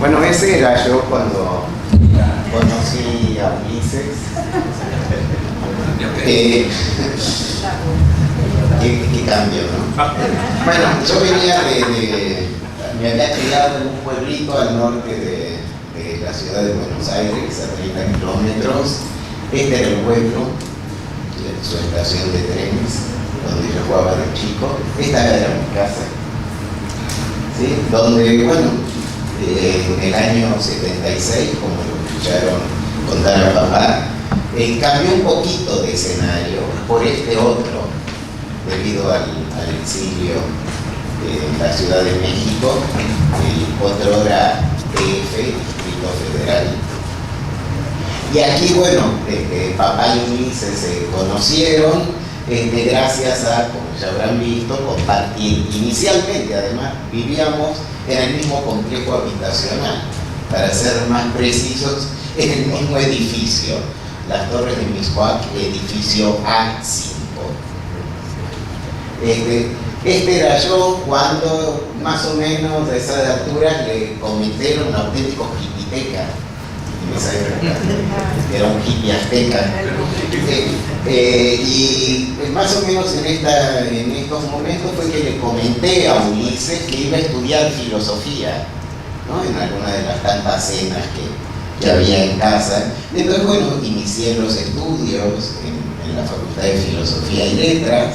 Bueno, ese era yo cuando conocí a Ulises. Qué cambio, ¿no? Bueno, yo venía me había criado en un pueblito al norte de la ciudad de Buenos Aires, a 30 kilómetros. Este era el pueblo, su estación de trenes, donde yo jugaba de chico. Esta era mi casa, ¿sí? Donde, bueno, en el año 76, como lo escucharon contar a papá, cambió un poquito de escenario por este otro, debido al exilio en la Ciudad de México, el otrora DF, Distrito Federal. Y aquí, bueno, papá y Ulises se conocieron gracias a, como ya habrán visto, compartir. Inicialmente, además, vivíamos en el mismo complejo habitacional, para ser más precisos, en el mismo edificio, las Torres de Mixcoac, edificio A5. Este era yo cuando, más o menos de esa altura, le comenté, era un auténtico hipiteca en esa época, era un hippie azteca. Y más o menos en estos momentos fue que le comenté a Ulises que iba a estudiar filosofía, ¿no? En alguna de las tantas cenas que había en casa. Entonces, bueno, inicié los estudios en la Facultad de Filosofía y Letras.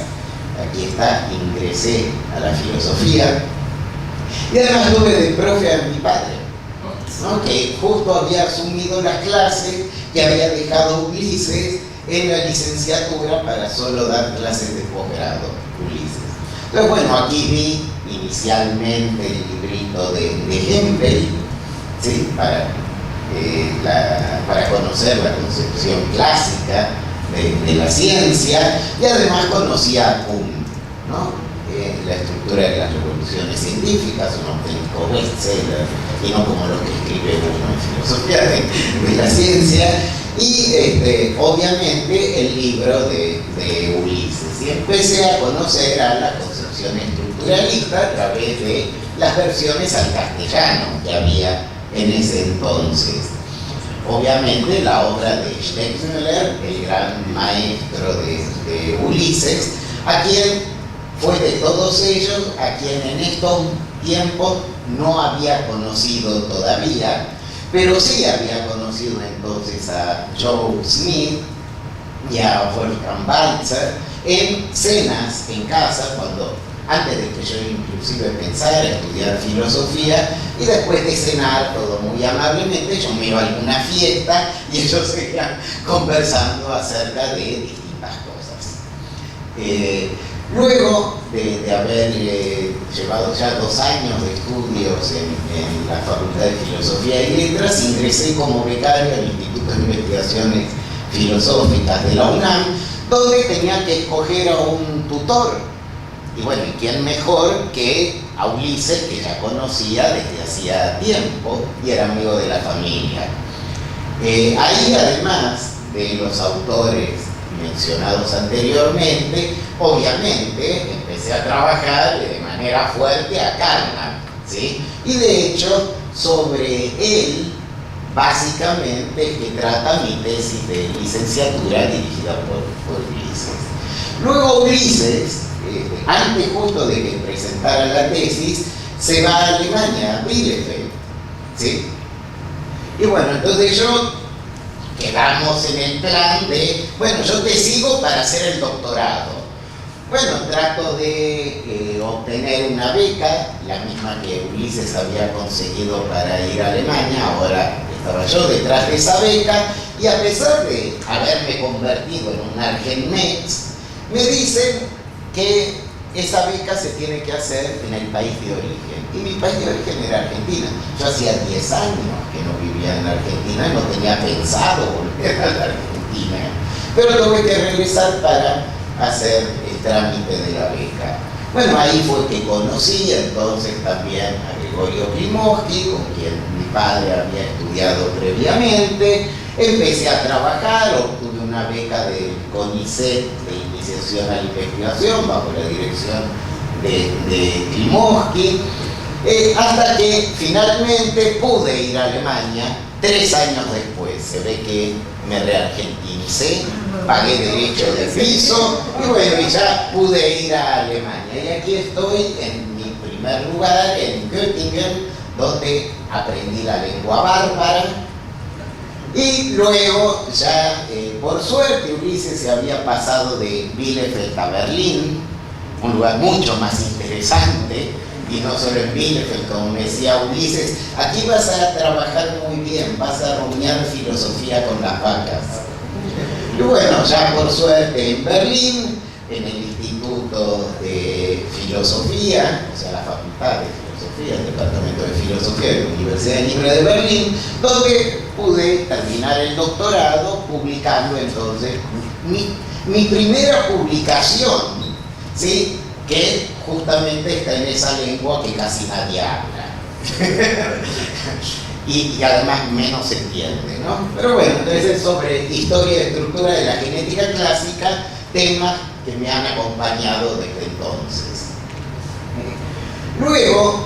Aquí está, ingresé a la filosofía. Y además tuve de profe a mi padre, ¿no? Que justo había asumido las clases que había dejado Ulises en la licenciatura para solo dar clases de posgrado, Ulises. Entonces, bueno, aquí vi inicialmente el librito de Hempel, ¿sí? Para conocer la concepción clásica de la ciencia, y además conocía a Kuhn, ¿no? La estructura de las revoluciones científicas, un auténtico bestseller, y no como lo que escribe uno en filosofía de la ciencia, y obviamente el libro de Ulises. Y empecé a conocer a la concepción estructuralista a través de las versiones al castellano que había en ese entonces. Obviamente la obra de Schlechtmüller, el gran maestro de Ulises, a quien fue de todos ellos, a quien en estos tiempos no había conocido todavía, pero sí había conocido entonces a Joe Smith y a Wolfgang Balzer en cenas en casa, antes de que yo inclusive pensara estudiar filosofía, y después de cenar todo muy amablemente, yo me iba a alguna fiesta y ellos seguían conversando acerca de distintas cosas. Luego de haber llevado ya 2 años de estudios en la Facultad de Filosofía y Letras, ingresé como becario al Instituto de Investigaciones Filosóficas de la UNAM, donde tenía que escoger a un tutor. Y bueno, ¿y quién mejor que a Ulises, que ya conocía desde hacía tiempo y era amigo de la familia? Ahí, además de los autores mencionados anteriormente, obviamente empecé a trabajar de manera fuerte a Kahneman, ¿sí? Y de hecho, sobre él, básicamente, que trata mi tesis de licenciatura dirigida por Ulises. Luego Ulises, antes justo de que presentara la tesis, se va a Alemania, a Bielefeld, ¿sí? Y bueno, entonces quedamos en el plan de, bueno, yo te sigo para hacer el doctorado. Bueno, trato de obtener una beca, la misma que Ulises había conseguido para ir a Alemania. Ahora estaba yo detrás de esa beca, y a pesar de haberme convertido en un argenmex, me dicen que esa beca se tiene que hacer en el país de origen. Y mi país de origen era Argentina. Yo hacía 10 años que no vivía en Argentina y no tenía pensado volver a la Argentina. Pero tuve que regresar para hacer el trámite de la beca. Bueno, ahí fue que conocí entonces también a Gregorio Klimovsky, con quien mi padre había estudiado previamente. Empecé a trabajar, obtuve una beca del CONICET de iniciación a la investigación bajo la dirección de Klimovsky. Hasta que finalmente pude ir a Alemania 3 años después. Se ve que me reargentinicé, pagué derecho de piso y bueno, y ya pude ir a Alemania. Y aquí estoy en mi primer lugar, en Göttingen, donde aprendí la lengua bárbara. Y luego ya, por suerte, Ulises se había pasado de Bielefeld a Berlín, un lugar mucho más interesante. Y no solo en Bielefeld, como me decía Ulises, aquí vas a trabajar muy bien, vas a rumiar filosofía con las vacas. Y bueno, ya por suerte en Berlín, en el Instituto de Filosofía, o sea, la Facultad de Filosofía, el Departamento de Filosofía de la Universidad Libre de Berlín, donde pude terminar el doctorado publicando entonces mi primera publicación, ¿sí?, que justamente está en esa lengua que casi nadie habla y además menos se entiende, ¿no? Pero bueno, entonces sobre historia y estructura de la genética clásica, temas que me han acompañado desde entonces. Luego,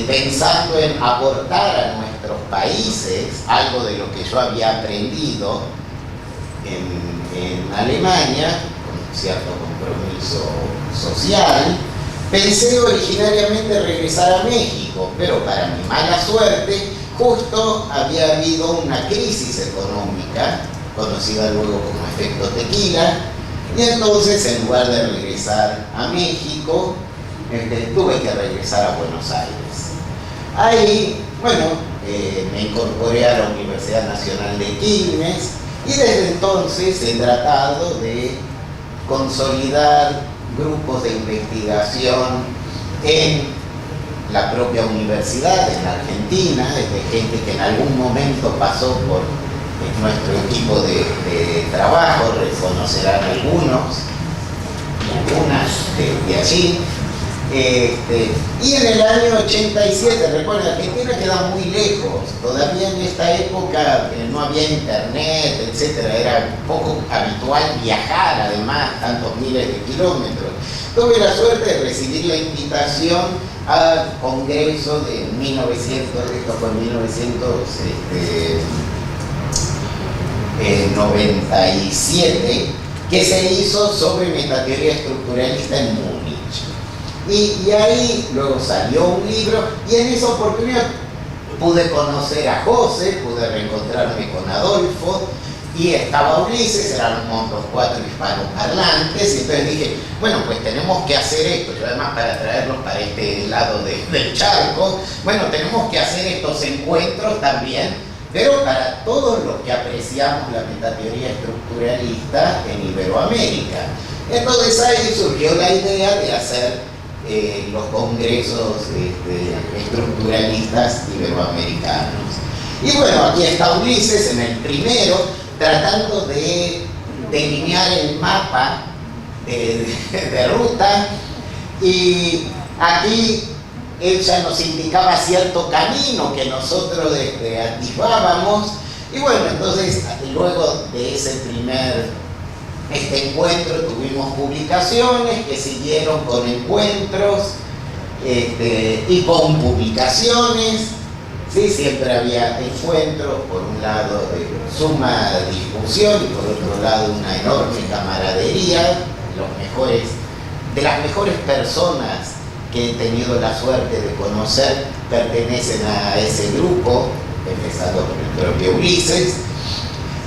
pensando en aportar a nuestros países algo de lo que yo había aprendido en Alemania, con cierto compromiso social, pensé originariamente regresar a México, pero para mi mala suerte, justo había habido una crisis económica, conocida luego como efecto tequila, y entonces en lugar de regresar a México, tuve que regresar a Buenos Aires. Ahí, bueno, me incorporé a la Universidad Nacional de Quilmes, y desde entonces he tratado de consolidar grupos de investigación en la propia universidad, en la Argentina, desde gente que en algún momento pasó por nuestro equipo de trabajo, reconocerán algunos y algunas de allí. Y en el año 87, recuerda, Argentina queda muy lejos, todavía en esta época no había internet, etcétera, era poco habitual viajar, además, tantos miles de kilómetros. Tuve la suerte de recibir la invitación al congreso de 1997, que se hizo sobre metateoría estructuralista en Múnich. Y ahí luego salió un libro, y en esa oportunidad pude conocer a José, pude reencontrarme con Adolfo, y estaba Ulises, éramos los 4 hispanoparlantes, y entonces dije, bueno, pues tenemos que hacer esto, yo además para traerlos para este lado del charco, bueno, tenemos que hacer estos encuentros también, pero para todos los que apreciamos la metateoría estructuralista en Iberoamérica. Entonces ahí surgió la idea de hacer los congresos estructuralistas iberoamericanos. Y bueno, aquí está Ulises en el primero, tratando de delinear el mapa de ruta, y aquí él ya nos indicaba cierto camino que nosotros atisbábamos, y bueno, entonces luego de ese primer encuentro tuvimos publicaciones que siguieron con encuentros y con publicaciones, ¿sí? Siempre había encuentros, por un lado de suma discusión y por otro lado una enorme camaradería. De las mejores personas que he tenido la suerte de conocer pertenecen a ese grupo, empezando por el propio Ulises.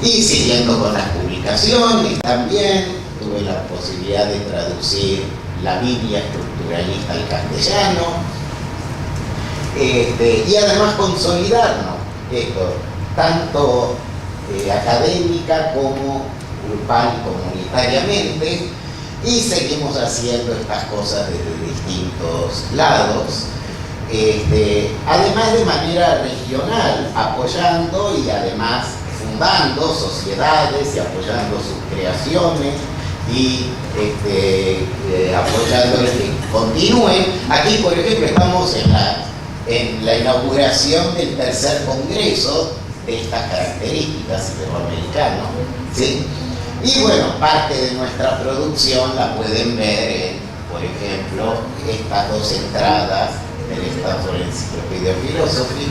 Y siguiendo con las publicaciones, también tuve la posibilidad de traducir la Biblia estructuralista al castellano, y además consolidarnos esto, tanto académica como grupal y comunitariamente, y seguimos haciendo estas cosas desde distintos lados, además de manera regional, apoyando y además fundando sociedades y apoyando sus creaciones y apoyándoles que continúen. Aquí, por ejemplo, estamos en la inauguración del tercer congreso de estas características iberoamericanas, ¿sí? Y bueno, parte de nuestra producción la pueden ver en, por ejemplo, estas 2 entradas el Stanford Encyclopedia Philosophy.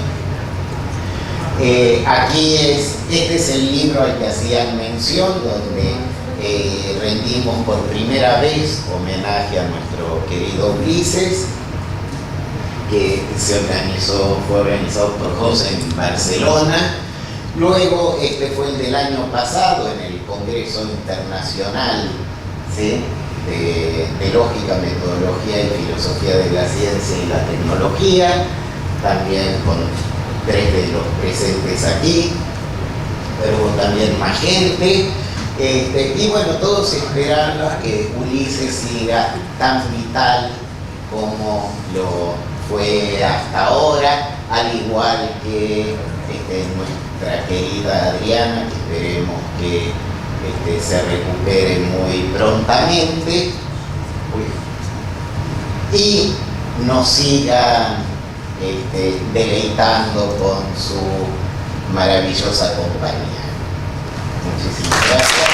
Este es el libro al que hacían mención, donde rendimos por primera vez homenaje a nuestro querido Ulises, que fue organizado por José en Barcelona. Luego, este fue el del año pasado en el Congreso Internacional, ¿sí?, de Lógica, Metodología y Filosofía de la Ciencia y la Tecnología, también con 3 de los presentes aquí, pero también más gente. Y bueno, todos esperamos que Ulises siga tan vital como lo fue hasta ahora, al igual que nuestra querida Adriana, que esperemos que se recupere muy prontamente y nos siga deleitando con su maravillosa compañía. Muchísimas gracias.